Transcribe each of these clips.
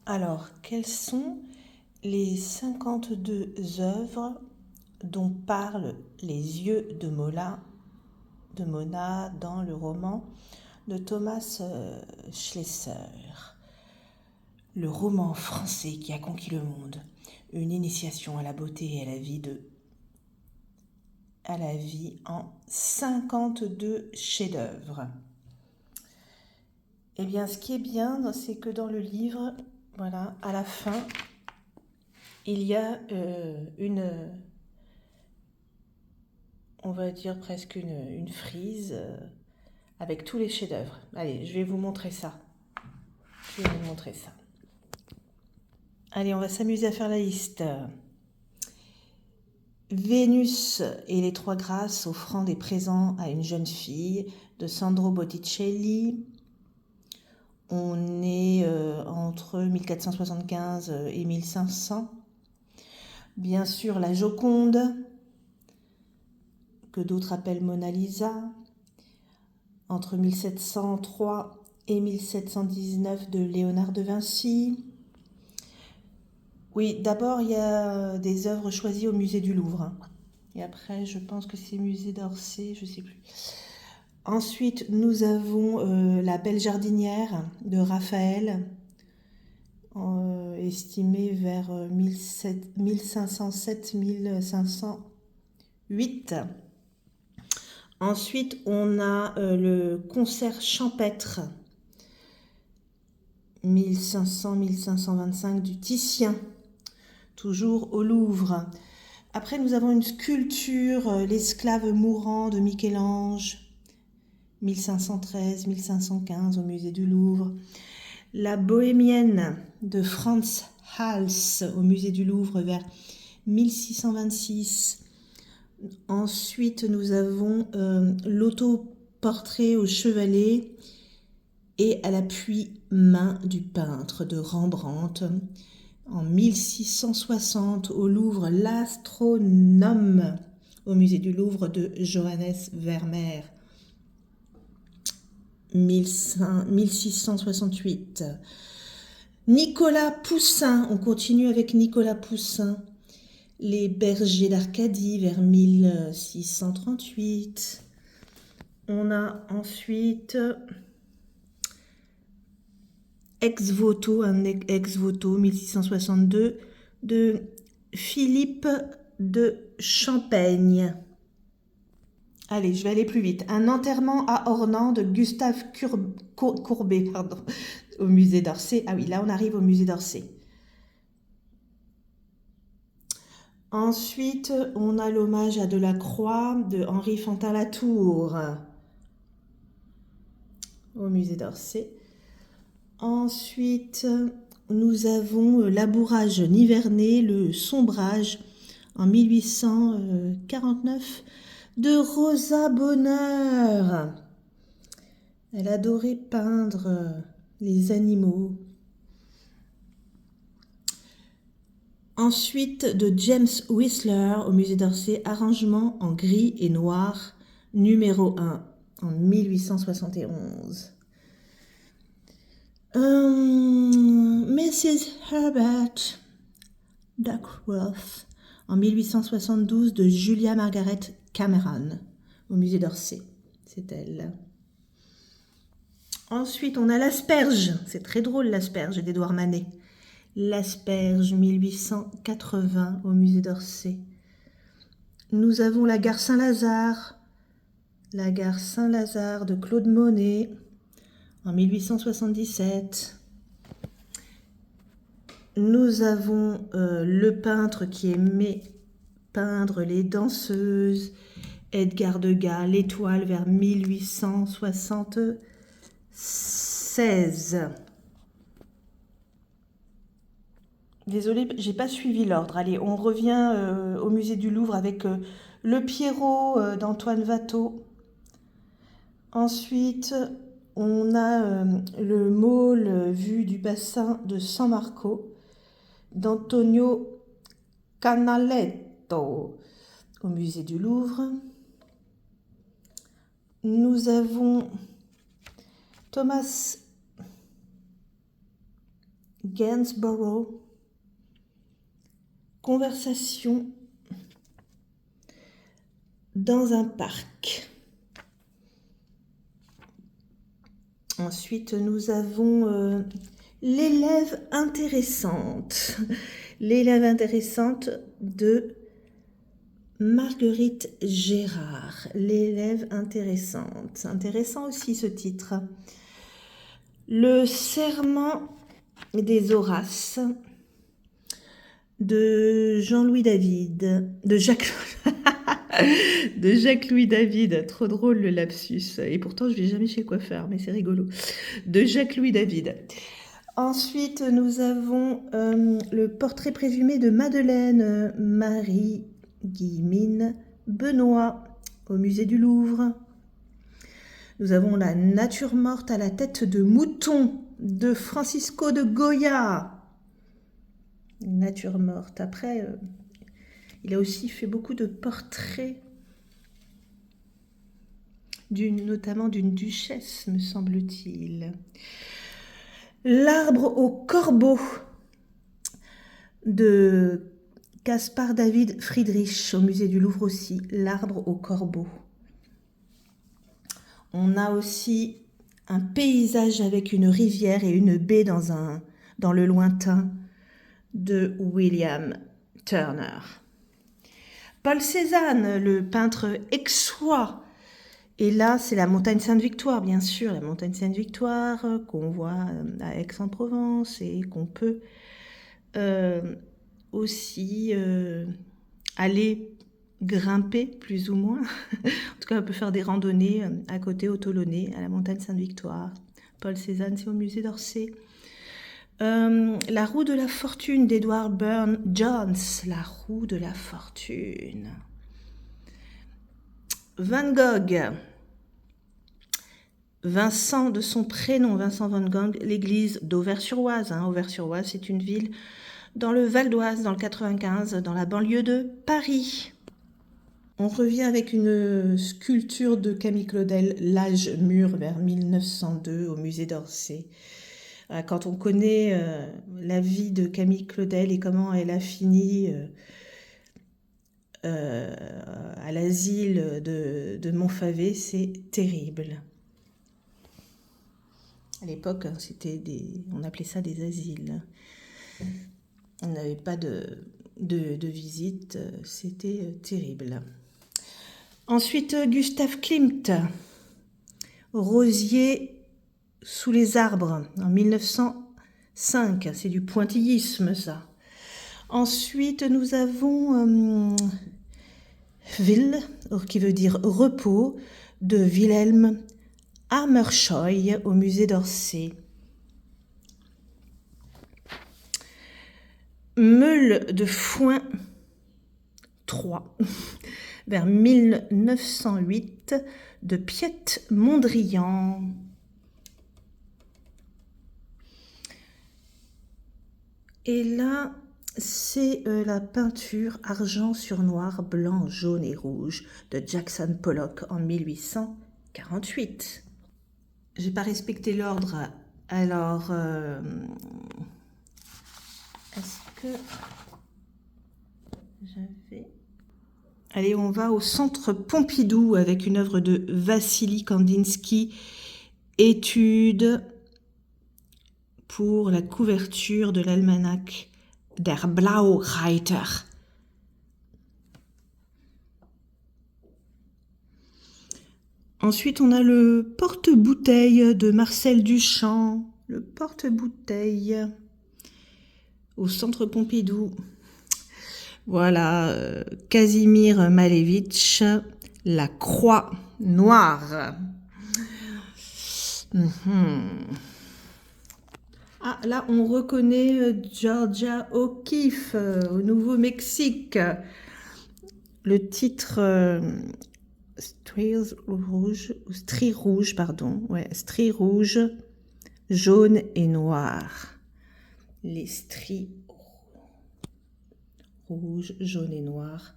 Alors, quelles sont les 52 œuvres dont parlent les yeux de Mona dans le roman de Thomas Schlesser? Le roman français qui a conquis le monde, une initiation à la beauté et à la vie en 52 chefs-d'œuvre. Eh bien, ce qui est bien, c'est que dans le livre, voilà, à la fin, il y a on va dire presque une frise avec tous les chefs-d'œuvre. Allez, je vais vous montrer ça. Allez, on va s'amuser à faire la liste. Vénus et les trois grâces offrant des présents à une jeune fille de Sandro Botticelli. On est entre 1475 et 1500. Bien sûr, la Joconde, que d'autres appellent Mona Lisa, entre 1703 et 1719 de Léonard de Vinci. Oui, d'abord, il y a des œuvres choisies au musée du Louvre. Et après, je pense que c'est musée d'Orsay, je ne sais plus. Ensuite, nous avons la Belle Jardinière de Raphaël, estimée vers 1507-1508. Ensuite, on a le concert champêtre 1500-1525 du Titien, toujours au Louvre. Après, nous avons une sculpture, l'esclave mourant de Michel-Ange, 1513-1515 au musée du Louvre. La Bohémienne de Franz Hals au musée du Louvre vers 1626. Ensuite, nous avons l'autoportrait au chevalet et à l'appui-main du peintre de Rembrandt. En 1660, au Louvre, l'astronome au musée du Louvre de Johannes Vermeer. 1668. Nicolas Poussin, on continue avec Nicolas Poussin. Les bergers d'Arcadie vers 1638. On a ensuite Ex-voto 1662 de Philippe de Champaigne. Allez, je vais aller plus vite. Un enterrement à Ornans de Gustave Courbet, au musée d'Orsay. Ah oui, là on arrive au musée d'Orsay. Ensuite, on a l'hommage à Delacroix de Henri Fantin-Latour au musée d'Orsay. Ensuite, nous avons Labourage Nivernais, le sombrage en 1849 de Rosa Bonheur. Elle adorait peindre les animaux. Ensuite, de James Whistler au musée d'Orsay, arrangement en gris et noir, numéro 1, en 1871. Mrs. Herbert Duckworth en 1872 de Julia Margaret Cameron au musée d'Orsay. C'est elle. Ensuite, on a l'Asperge. C'est très drôle, l'Asperge d'Édouard Manet. L'Asperge 1880 au musée d'Orsay. Nous avons la gare Saint-Lazare. La gare Saint-Lazare de Claude Monet en 1877. Nous avons le peintre qui aimait peindre les danseuses, Edgar Degas, l'Étoile vers 1876. Désolée, j'ai pas suivi l'ordre. Allez, on revient au musée du Louvre avec le Pierrot d'Antoine Watteau. Ensuite, on a le môle vu du bassin de San Marco d'Antonio Canaletto au musée du Louvre. Nous avons Thomas Gainsborough. Conversation dans un parc. Ensuite, nous avons l'élève intéressante. L'élève intéressante de Marguerite Gérard. L'élève intéressante. C'est intéressant aussi ce titre. Le serment des Horaces de Jean-Louis David, de Jacques-Louis David, trop drôle le lapsus, et pourtant je ne vais jamais chez le coiffeur, mais c'est rigolo, de Jacques-Louis David. Ensuite, nous avons le portrait présumé de Madeleine Marie-Guillemine Benoît au musée du Louvre. Nous avons la nature morte à la tête de mouton de Francisco de Goya. Nature morte. Après, il a aussi fait beaucoup de portraits, notamment d'une duchesse, me semble-t-il. L'arbre au corbeau de Caspar David Friedrich, au musée du Louvre aussi. L'arbre au corbeau. On a aussi un paysage avec une rivière et une baie dans le lointain de William Turner. Paul Cézanne, le peintre aixois. Et là, c'est la montagne Sainte-Victoire, bien sûr, la montagne Sainte-Victoire qu'on voit à Aix-en-Provence et qu'on peut aussi aller grimper, plus ou moins. En tout cas, on peut faire des randonnées à côté, au Tolonnais, à la montagne Sainte-Victoire. Paul Cézanne, c'est au musée d'Orsay. La roue de la fortune d'Edward Burne-Jones. La roue de la fortune. Van Gogh. Vincent de son prénom, Vincent Van Gogh, l'église d'Auvers-sur-Oise. Auvers-sur-Oise, c'est une ville dans le Val d'Oise, dans le 95, dans la banlieue de Paris. On revient avec une sculpture de Camille Claudel, L'âge mûr, vers 1902, au musée d'Orsay. Quand on connaît la vie de Camille Claudel et comment elle a fini à l'asile de Montfavet, c'est terrible. À l'époque, on appelait ça des asiles. On n'avait pas de visite, c'était terrible. Ensuite, Gustav Klimt, Rosier sous les arbres, en 1905. C'est du pointillisme, ça. Ensuite, nous avons Ville, qui veut dire repos, de Wilhelm Hammershøi au musée d'Orsay. Meule de foin 3, vers 1908, de Piet Mondrian. Et là, c'est la peinture argent sur noir, blanc, jaune et rouge de Jackson Pollock en 1848. J'ai pas respecté l'ordre, alors est-ce que j'avais... Allez, on va au centre Pompidou avec une œuvre de Vassili Kandinsky, étude pour la couverture de l'almanach Der Blaureiter. Ensuite, on a le porte-bouteille de Marcel Duchamp, le porte-bouteille au centre Pompidou. Voilà, Casimir Malevich, la croix noire. Ah, là, on reconnaît Georgia O'Keeffe au Nouveau-Mexique. Le titre Stries rouge, jaune et noir. Les stries rouge, jaune et noir.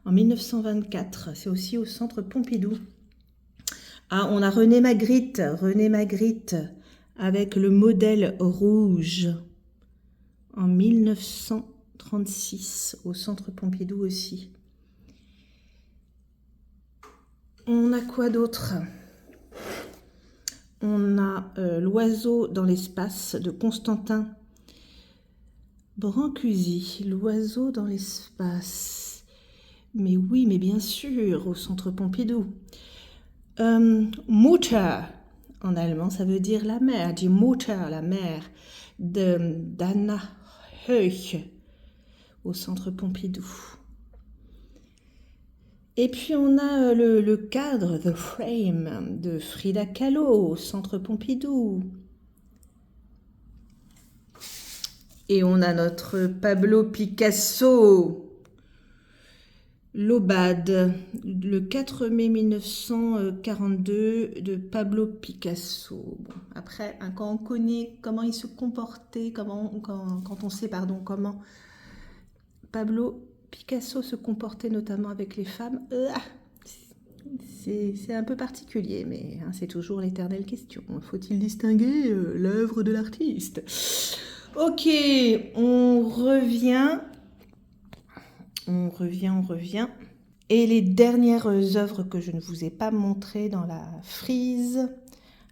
En 1924, c'est aussi au centre Pompidou. Ah, on a René Magritte avec le modèle rouge. en 1936 au Centre Pompidou aussi. On a quoi d'autre? On a L'oiseau dans l'espace de Constantin Brancusi. L'oiseau dans l'espace. Mais oui, mais bien sûr, au Centre Pompidou. Mutter, en allemand, ça veut dire la mer. Die Mutter, la mer, d'Anna Höch, au Centre Pompidou. Et puis on a le cadre, The Frame, de Frida Kahlo, au Centre Pompidou. Et on a notre Pablo Picasso, L'Aubade, le 4 mai 1942 de Pablo Picasso. Bon, après, quand on connaît comment il se comportait, quand on sait comment Pablo Picasso se comportait notamment avec les femmes, c'est un peu particulier, mais c'est toujours l'éternelle question. Faut-il distinguer l'œuvre de l'artiste? Ok, on revient. Et les dernières œuvres que je ne vous ai pas montrées dans la frise,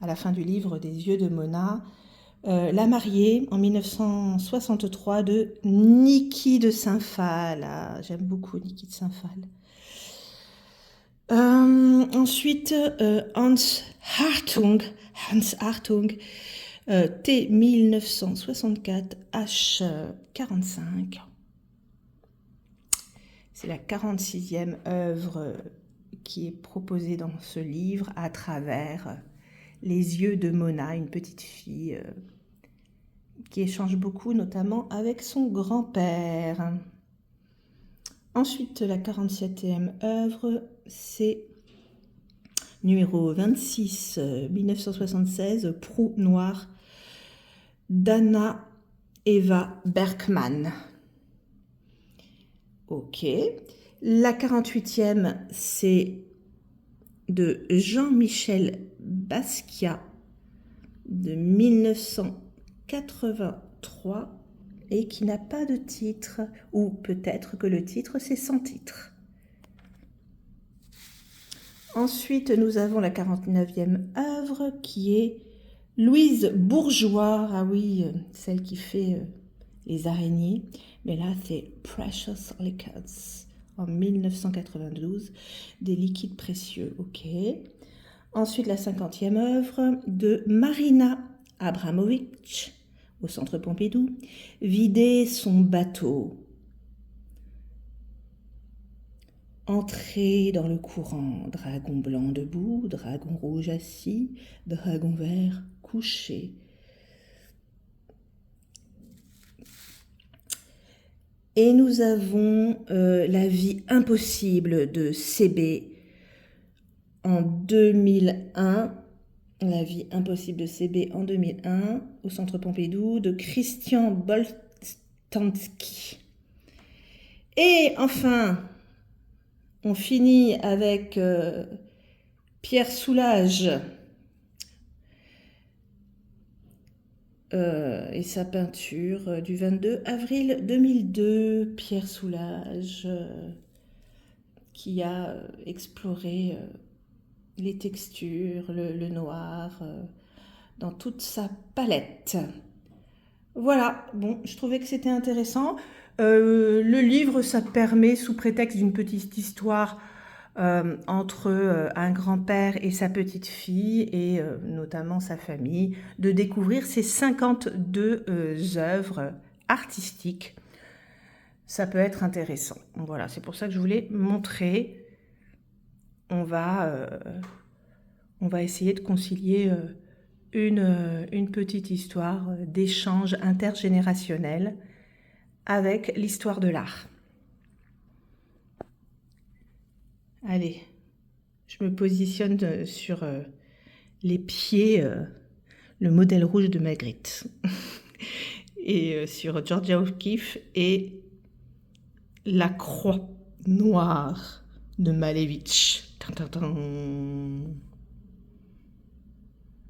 à la fin du livre des yeux de Mona, La mariée en 1963 de Niki de Saint-Phal. Ah, j'aime beaucoup Niki de Saint-Phal. Ensuite, Hans Hartung, T 1964 H45. C'est la 46e œuvre qui est proposée dans ce livre à travers les yeux de Mona, une petite fille qui échange beaucoup, notamment avec son grand-père. Ensuite, la 47e œuvre, c'est numéro 26, 1976, Proue noire, d'Anna Eva Berkman. Ok. La 48e, c'est de Jean-Michel Basquiat de 1983 et qui n'a pas de titre, ou peut-être que le titre c'est sans titre. Ensuite, nous avons la 49e œuvre qui est Louise Bourgeois, ah oui, celle qui fait les araignées, mais là c'est Precious Liquids en 1992, des liquides précieux, ok. Ensuite, la 50e œuvre de Marina Abramovic au Centre Pompidou, Vider son bateau. Entrer dans le courant, dragon blanc debout, dragon rouge assis, dragon vert couché. Et nous avons La vie impossible de CB en 2001. La vie impossible de CB en 2001 au Centre Pompidou de Christian Boltanski. Et enfin, on finit avec Pierre Soulages et sa peinture du 22 avril 2002. Pierre Soulages qui a exploré les textures, le noir, dans toute sa palette. Voilà, bon, je trouvais que c'était intéressant. Le livre, ça permet, sous prétexte d'une petite histoire entre un grand-père et sa petite fille, et notamment sa famille, de découvrir ces 52 œuvres artistiques. Ça peut être intéressant. Voilà, c'est pour ça que je voulais montrer. On va essayer de concilier une petite histoire d'échange intergénérationnel avec l'histoire de l'art. Allez, je me positionne sur les pieds, le modèle rouge de Magritte, et sur Georgia O'Keeffe et la croix noire de Malevich. Tin, tin, tin.